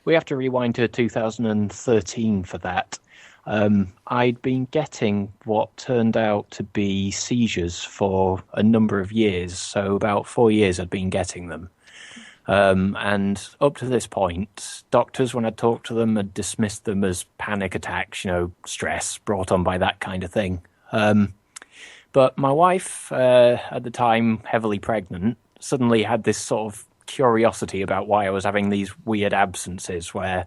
We have to rewind to 2013 for that. I'd been getting what turned out to be seizures for a number of years. So about 4 years I'd been getting them. And up to this point, doctors, when I talked to them, had dismissed them as panic attacks, stress brought on by that kind of thing. But my wife, at the time, heavily pregnant, suddenly had this sort of curiosity about why I was having these weird absences where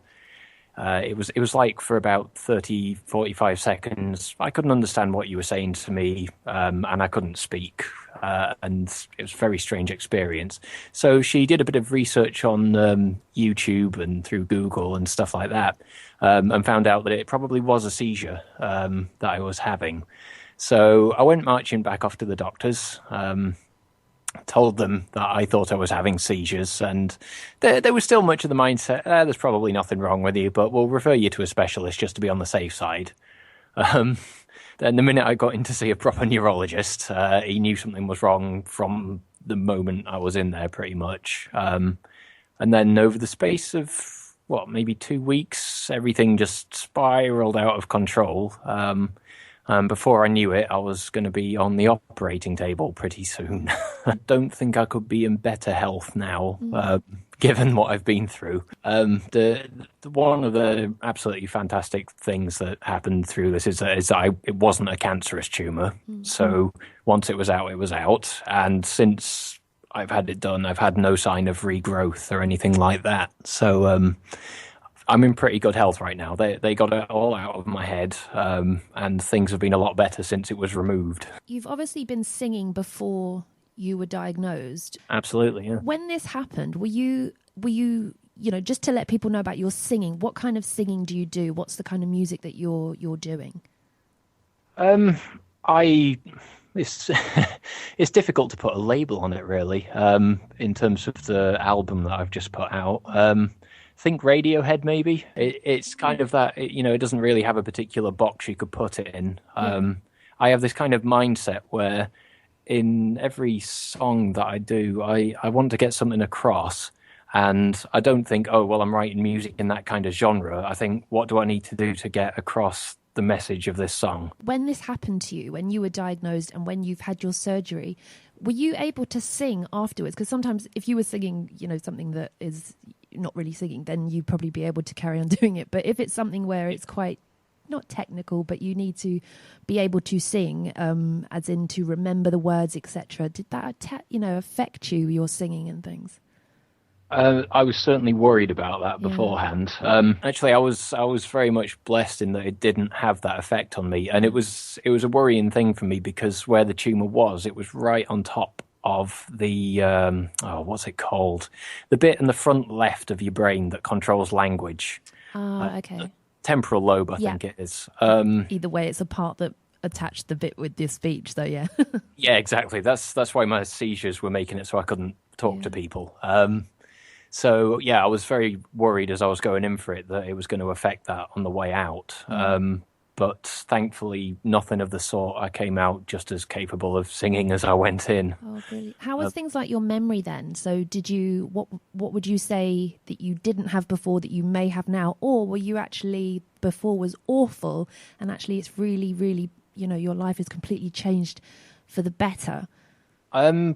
it was like for about 30, 45 seconds, I couldn't understand what you were saying to me, and I couldn't speak. And it was a very strange experience. So she did a bit of research on YouTube and through Google and stuff like that, and found out that it probably was a seizure that I was having. So I went marching back off to the doctors, told them that I thought I was having seizures, and there was still much of the mindset, there's probably nothing wrong with you, but we'll refer you to a specialist just to be on the safe side. Then the minute I got in to see a proper neurologist, he knew something was wrong from the moment I was in there, pretty much. And then over the space of, maybe 2 weeks, everything just spiraled out of control. Before I knew it, I was going to be on the operating table pretty soon. I don't think I could be in better health now, given what I've been through. One of the absolutely fantastic things that happened through this is that it wasn't a cancerous tumour. Mm-hmm. So once it was out, it was out. And since I've had it done, I've had no sign of regrowth or anything like that. So I'm in pretty good health right now. They got it all out of my head, and things have been a lot better since it was removed. You've obviously been singing before you were diagnosed. Absolutely, yeah. When this happened, were you, just to let people know about your singing, what kind of singing do you do? What's the kind of music that you're doing? It's it's difficult to put a label on it, really, in terms of the album that I've just put out. Think Radiohead, maybe. It's kind of that, it doesn't really have a particular box you could put it in. I have this kind of mindset where in every song that I do, I want to get something across. And I don't think, I'm writing music in that kind of genre. I think, what do I need to do to get across the message of this song? When this happened to you, when you were diagnosed and when you've had your surgery, were you able to sing afterwards? Because sometimes if you were singing, something that is not really singing, then you'd probably be able to carry on doing it. But if it's something where it's quite not technical, but you need to be able to sing, as in to remember the words, etc., did that affect you, your singing and things? I was certainly worried about that beforehand. Actually, I was very much blessed in that it didn't have that effect on me, and it was a worrying thing for me because where the tumour was, it was right on top of the what's it called? The bit in the front left of your brain that controls language. Okay. Temporal lobe, I think it is. Either way, it's a part that attached the bit with your speech, though. Yeah. Yeah, exactly. That's why my seizures were making it so I couldn't talk to people. So, I was very worried as I was going in for it that it was going to affect that on the way out. But thankfully, nothing of the sort. I came out just as capable of singing as I went in. Oh, brilliant. How was things like your memory then? So what would you say that you didn't have before that you may have now? Or were you actually, before was awful, and actually it's really, really, your life has completely changed for the better? I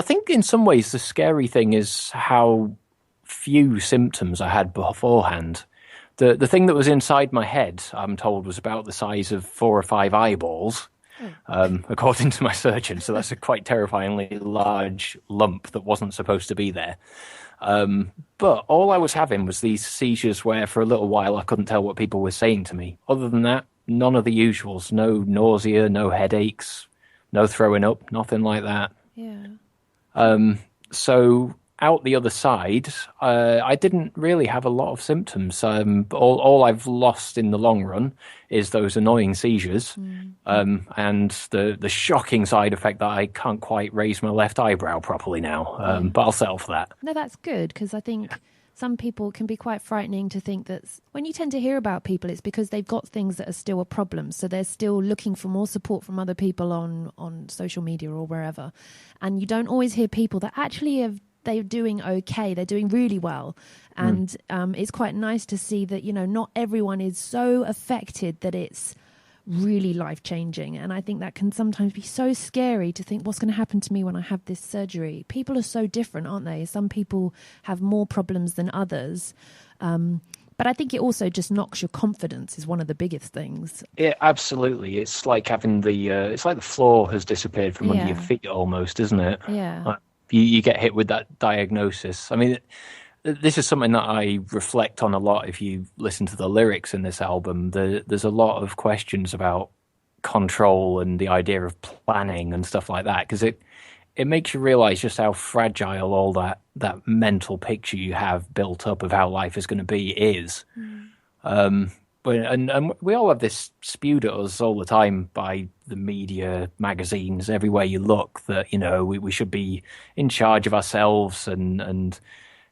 think in some ways the scary thing is how few symptoms I had beforehand. The thing that was inside my head, I'm told, was about the size of 4 or 5 eyeballs, according to my surgeon. So that's a quite terrifyingly large lump that wasn't supposed to be there. But all I was having was these seizures where for a little while I couldn't tell what people were saying to me. Other than that, none of the usuals. No nausea, no headaches, no throwing up, nothing like that. Yeah. So out the other side, I didn't really have a lot of symptoms. All I've lost in the long run is those annoying seizures, and the shocking side effect that I can't quite raise my left eyebrow properly now. But I'll settle for that. No, that's good, because I think some people can be quite frightening to think that when you tend to hear about people, it's because they've got things that are still a problem. So they're still looking for more support from other people on social media or wherever. And you don't always hear people that actually have they're doing okay. They're doing really well. And it's quite nice to see that, not everyone is so affected that it's really life-changing. And I think that can sometimes be so scary to think, what's going to happen to me when I have this surgery? People are so different, aren't they? Some people have more problems than others. But I think it also just knocks your confidence is one of the biggest things. Yeah, absolutely. It's like having it's like the floor has disappeared from under your feet almost, isn't it? Yeah. Like, you get hit with that diagnosis. I mean, this is something that I reflect on a lot. If you listen to the lyrics in this album, there's a lot of questions about control and the idea of planning and stuff like that, because it makes you realize just how fragile all that mental picture you have built up of how life is going to be is. And we all have this spewed at us all the time by the media, magazines, everywhere you look, that we should be in charge of ourselves and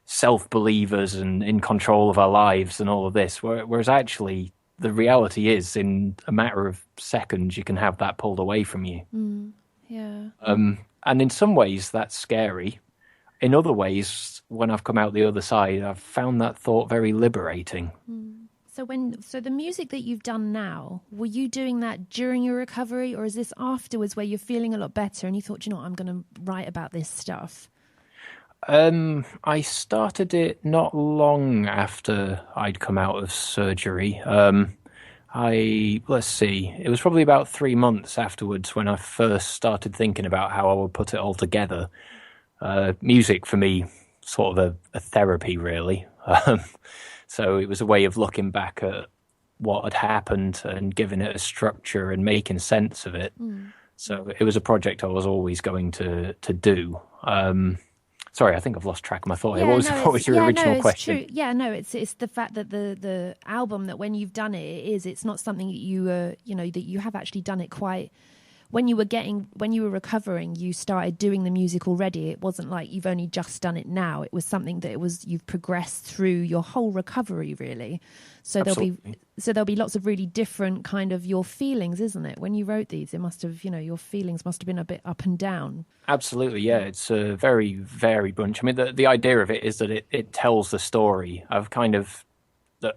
self-believers and in control of our lives and all of this, whereas actually the reality is, in a matter of seconds, you can have that pulled away from you. Yeah. And in some ways that's scary. In other ways, when I've come out the other side, I've found that thought very liberating. So the music that you've done now, were you doing that during your recovery, or is this afterwards where you're feeling a lot better and you thought, I'm going to write about this stuff? I started it not long after I'd come out of surgery. Let's see, it was probably about 3 months afterwards when I first started thinking about how I would put it all together. Music for me, sort of a therapy, really. So it was a way of looking back at what had happened and giving it a structure and making sense of it. So it was a project I was always going to do. Sorry, I think I've lost track of my thought here. What was your original question? True. Yeah, no, it's the fact that the album, that when you've done it, it's not something that you that you have actually done it quite. When you were recovering, you started doing the music already. It wasn't like you've only just done it now. It was something that you've progressed through your whole recovery, really. So Absolutely. there'll be lots of really different kind of your feelings, isn't it? When you wrote these, it must have, your feelings must have been a bit up and down. Absolutely, yeah. It's a very varied bunch. I mean, the idea of it is that it tells the story. I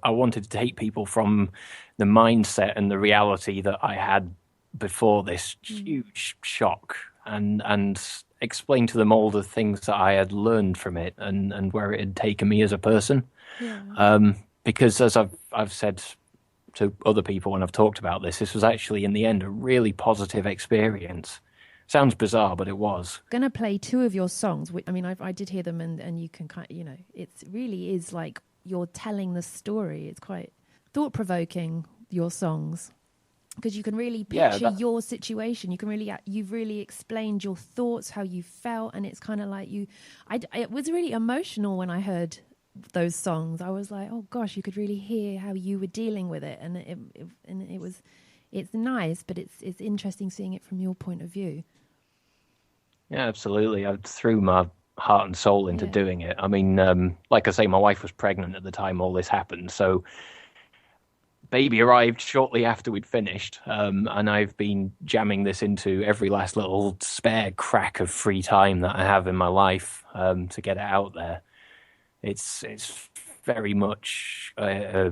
wanted to take people from the mindset and the reality that I had before this huge shock, and explain to them all the things that I had learned from it and where it had taken me as a person. Yeah. Because as I've said to other people when I've talked about this was actually in the end a really positive experience. Sounds bizarre, but it was. I'm going to play two of your songs. I mean, I did hear them, and you can kind of, it really is like you're telling the story. It's quite thought-provoking, your songs. Because you can really picture your situation. You've really explained your thoughts, how you felt, and it's kind of like it was really emotional when I heard those songs. I was like, oh gosh, you could really hear how you were dealing with it, and it's nice, but it's interesting seeing it from your point of view. Yeah, absolutely. I threw my heart and soul into doing it. I mean, like I say, my wife was pregnant at the time all this happened, so baby arrived shortly after we'd finished, and I've been jamming this into every last little spare crack of free time that I have in my life to get it out there. It's very much a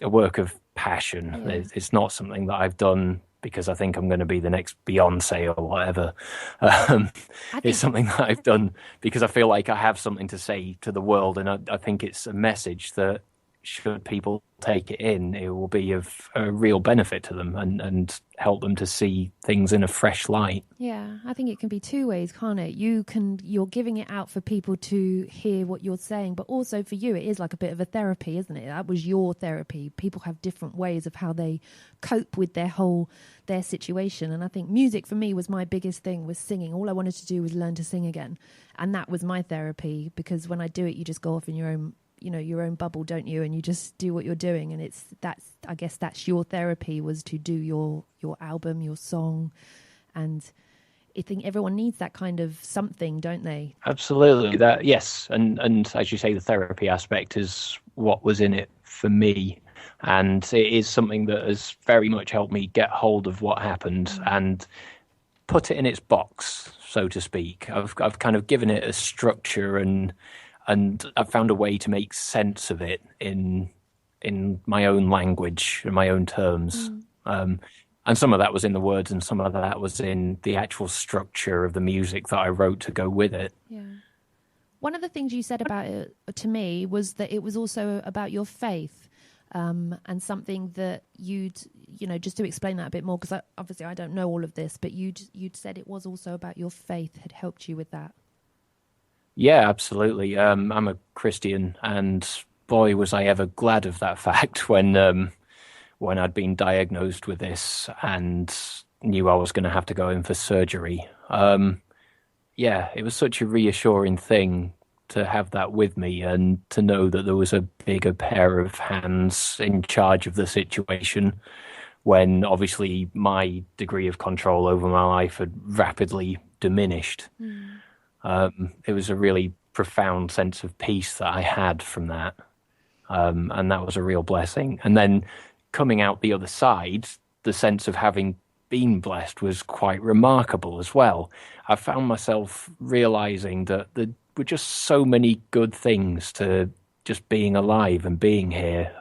work of passion. Yeah. It's not something that I've done because I think I'm going to be the next Beyonce or whatever. It's something that I've done because I feel like I have something to say to the world, and I think it's a message that, should people take it in, it will be of a real benefit to them and help them to see things in a fresh light. Yeah, I think it can be two ways, can't it? You're giving it out for people to hear what you're saying, but also for you, it is like a bit of a therapy, isn't it? That was your therapy. People have different ways of how they cope with their situation. And I think music for me was my biggest thing, was singing. All I wanted to do was learn to sing again. And that was my therapy, because when I do it, you just go off in your own bubble, don't you? And you just do what you're doing. And I guess that's your therapy, was to do your album, your song. And I think everyone needs that kind of something, don't they? Absolutely. That, yes. And as you say, the therapy aspect is what was in it for me. And it is something that has very much helped me get hold of what happened and put it in its box, so to speak. I've kind of given it a structure, and I've found a way to make sense of it in my own language and my own terms. And some of that was in the words, and some of that was in the actual structure of the music that I wrote to go with it. Yeah. One of the things you said about it to me was that it was also about your faith, and something that just to explain that a bit more, because obviously I don't know all of this, but you'd said it was also about your faith had helped you with that. Yeah, absolutely. I'm a Christian, and boy, was I ever glad of that fact when I'd been diagnosed with this and knew I was going to have to go in for surgery. Yeah, it was such a reassuring thing to have that with me, and to know that there was a bigger pair of hands in charge of the situation, when obviously my degree of control over my life had rapidly diminished. It was a really profound sense of peace that I had from that. And that was a real blessing. And then coming out the other side, the sense of having been blessed was quite remarkable as well. I found myself realizing that there were just so many good things to just being alive and being here,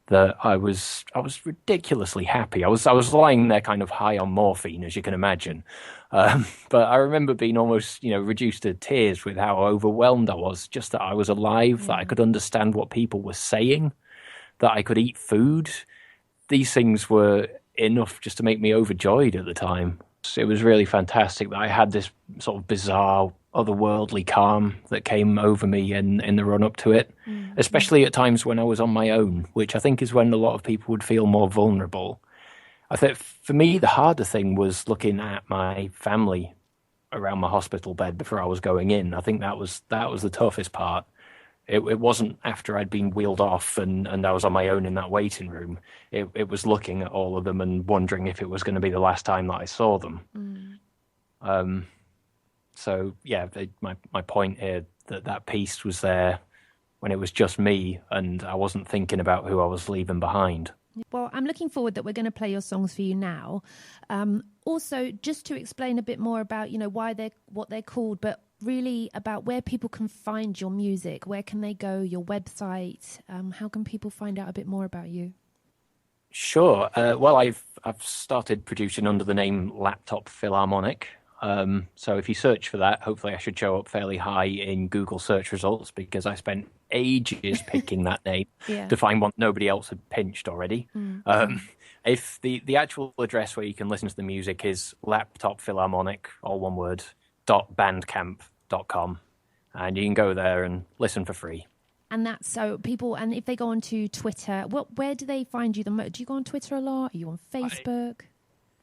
that I was ridiculously happy. I was lying there kind of high on morphine, as you can imagine. But I remember being almost, reduced to tears with how overwhelmed I was, just that I was alive, that I could understand what people were saying, that I could eat food. These things were enough just to make me overjoyed at the time. It was really fantastic that I had this sort of bizarre, otherworldly calm that came over me in the run up to it, especially at times when I was on my own, which I think is when a lot of people would feel more vulnerable. I think for me, the harder thing was looking at my family around my hospital bed before I was going in. I think that was the toughest part. It wasn't after I'd been wheeled off and I was on my own in that waiting room. It was looking at all of them and wondering if it was going to be the last time that I saw them. So yeah, my point here, that peace was there when it was just me and I wasn't thinking about who I was leaving behind. Well, I'm looking forward that we're going to play your songs for you now. Also, just to explain a bit more about, what they're called, but really about where people can find your music. Where can they go? Your website? How can people find out a bit more about you? Sure. Well, I've started producing under the name Laptop Philharmonic. So if you search for that, hopefully I should show up fairly high in Google search results, because I spent ages picking that name to find one nobody else had pinched already. If the actual address where you can listen to the music is Laptop Philharmonic, all one word, .bandcamp.com, and you can go there and listen for free. And that's so people, and if they go onto Twitter, where do they find you the most? Do you go on Twitter a lot? Are you on Facebook?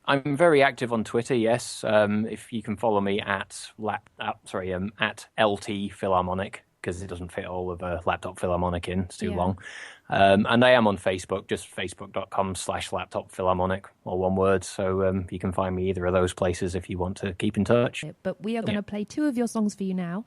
I'm very active on Twitter, yes. If you can follow me at LT Philharmonic, because it doesn't fit all of a Laptop Philharmonic in, it's too long. And I am on Facebook, just facebook.com/Laptop Philharmonic, all one word. So you can find me either of those places if you want to keep in touch. But we are going to play two of your songs for you now.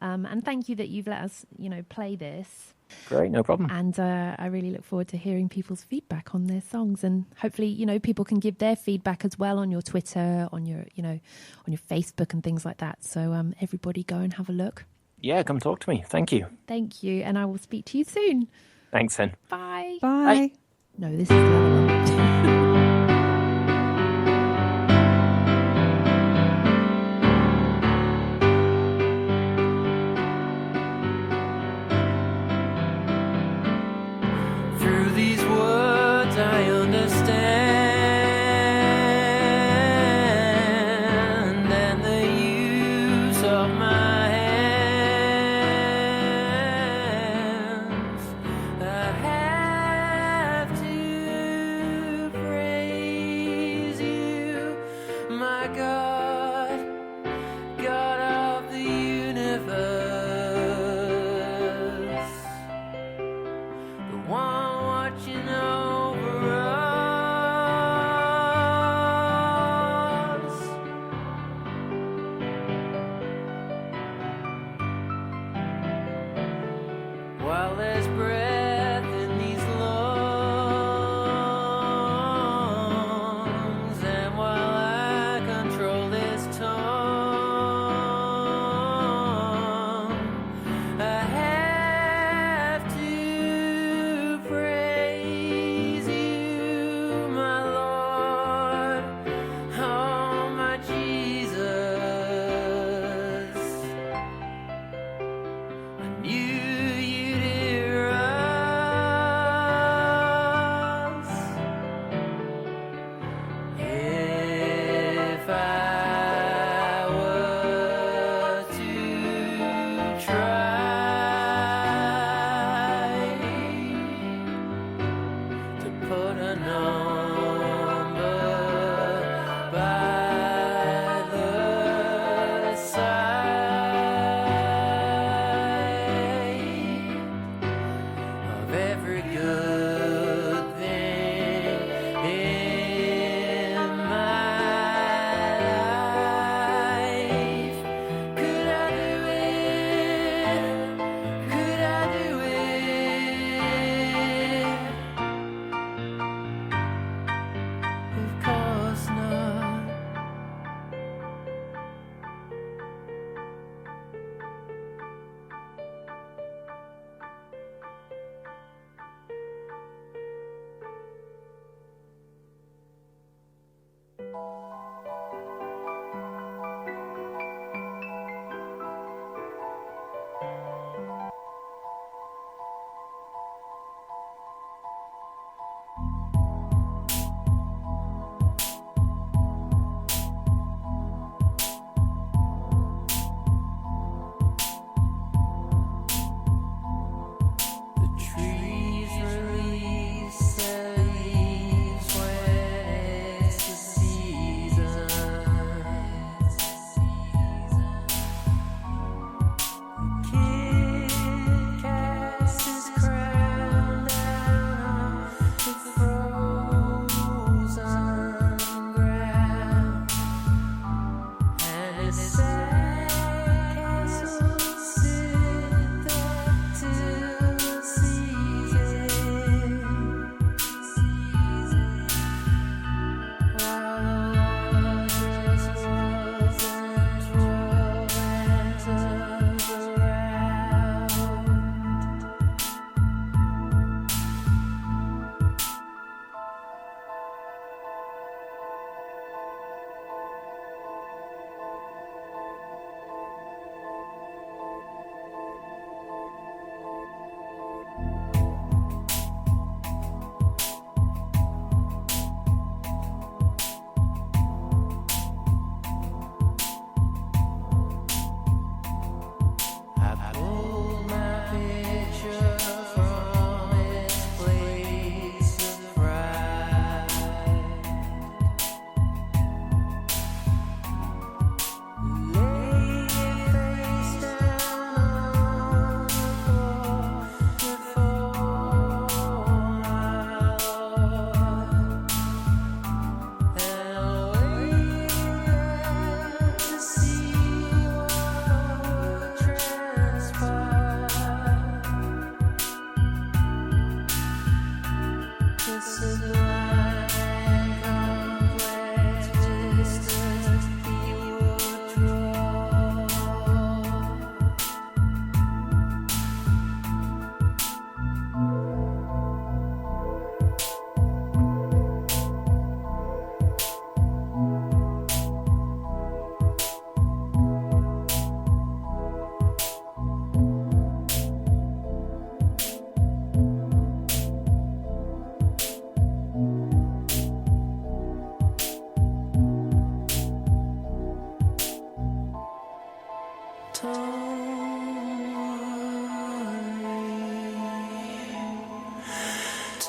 And thank you that you've let us, play this. Great, no problem. And I really look forward to hearing people's feedback on their songs, and hopefully, people can give their feedback as well on your Twitter, on your, on your Facebook and things like that. So everybody go and have a look. Yeah, come talk to me. Thank you. Thank you, and I will speak to you soon. Thanks, then. Bye. Bye. No, this is the other one.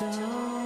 So